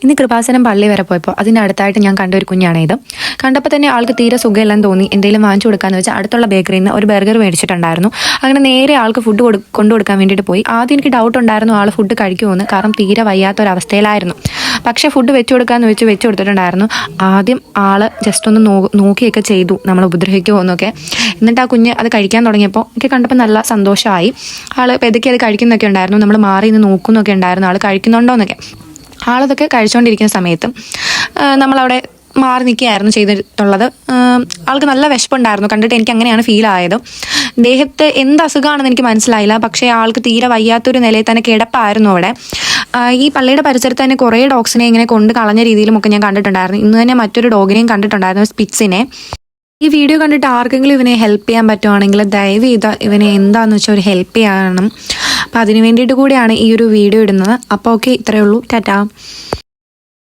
ഇന്ന് കൃപാസനം പള്ളി വരെ പോയപ്പോൾ അതിൻ്റെ അടുത്തായിട്ട് ഞാൻ കണ്ട ഒരു കുഞ്ഞാണ് ഇത്. കണ്ടപ്പോൾ തന്നെ ആൾക്ക് തീരെ സുഖമില്ലെന്ന് തോന്നി. എന്തെങ്കിലും വാങ്ങിച്ചു കൊടുക്കാമെന്ന് വെച്ചാൽ അടുത്തുള്ള ബേക്കറിയിൽ നിന്ന് ഒരു ബർഗർ മേടിച്ചിട്ടുണ്ടായിരുന്നു. അങ്ങനെ നേരെ ആൾക്ക് ഫുഡ് കൊണ്ടു കൊടുക്കാൻ വേണ്ടിയിട്ട് പോയി. ആദ്യം എനിക്ക് ഡൗട്ട് ഉണ്ടായിരുന്നു ആൾ ഫുഡ് കഴിക്കുമെന്ന്, കാരണം തീരെ വയ്യാത്തൊരവസ്ഥയിലായിരുന്നു. പക്ഷേ ഫുഡ് വെച്ച് കൊടുക്കാമെന്ന് വെച്ച് കൊടുത്തിട്ടുണ്ടായിരുന്നു. ആദ്യം ആൾ ജസ്റ്റ് ഒന്ന് നോക്കിയൊക്കെ ചെയ്തു നമ്മൾ ഉപദ്രവിക്കുമോ എന്നൊക്കെ. എന്നിട്ട് ആ കുഞ്ഞ് അത് കഴിക്കാൻ തുടങ്ങിയപ്പോൾ എനിക്ക് കണ്ടപ്പോൾ നല്ല സന്തോഷമായി. ആൾ പെതുക്കി അത് കഴിക്കുന്നൊക്കെ ഉണ്ടായിരുന്നു. നമ്മൾ മാറി നിന്ന് നോക്കുന്നൊക്കെ ഉണ്ടായിരുന്നു ആൾ കഴിക്കുന്നുണ്ടോ എന്നൊക്കെ. ആളതൊക്കെ കഴിച്ചുകൊണ്ടിരിക്കുന്ന സമയത്തും നമ്മളവിടെ മാറി നിൽക്കുകയായിരുന്നു ചെയ്തിട്ടുള്ളത്. ആൾക്ക് നല്ല വിശപ്പുണ്ടായിരുന്നു. കണ്ടിട്ട് എനിക്ക് അങ്ങനെയാണ് ഫീൽ ആയത്. ദേഹത്ത് എന്ത് അസുഖമാണെന്ന് എനിക്ക് മനസ്സിലായില്ല, പക്ഷേ ആൾക്ക് തീരെ വയ്യാത്തൊരു നിലയിൽ തന്നെ കിടപ്പായിരുന്നു അവിടെ. ഈ പള്ളിയുടെ പരിസരത്ത് തന്നെ കുറേ ഡോഗ്സിനെ ഇങ്ങനെ കൊണ്ട് കളഞ്ഞ രീതിയിലുമൊക്കെ ഞാൻ കണ്ടിട്ടുണ്ടായിരുന്നു. ഇന്ന് തന്നെ മറ്റൊരു ഡോഗിനെയും കണ്ടിട്ടുണ്ടായിരുന്നു, സ്പിറ്റ്സിനെ. ഈ വീഡിയോ കണ്ടിട്ട് ആർക്കെങ്കിലും ഇവനെ ഹെൽപ്പ് ചെയ്യാൻ പറ്റുവാണെങ്കിൽ ദയവ് ചെയ്ത് ഇവനെ എന്താണെന്ന് വെച്ചാൽ ഒരു ഹെൽപ്പ് ചെയ്യണം. അപ്പോൾ അതിന് വേണ്ടിയിട്ട് കൂടിയാണ് ഈ ഒരു വീഡിയോ ഇടുന്നത്. അപ്പോൾ ഓക്കെ, ഇത്രയേ ഉള്ളൂ. ടാറ്റാ.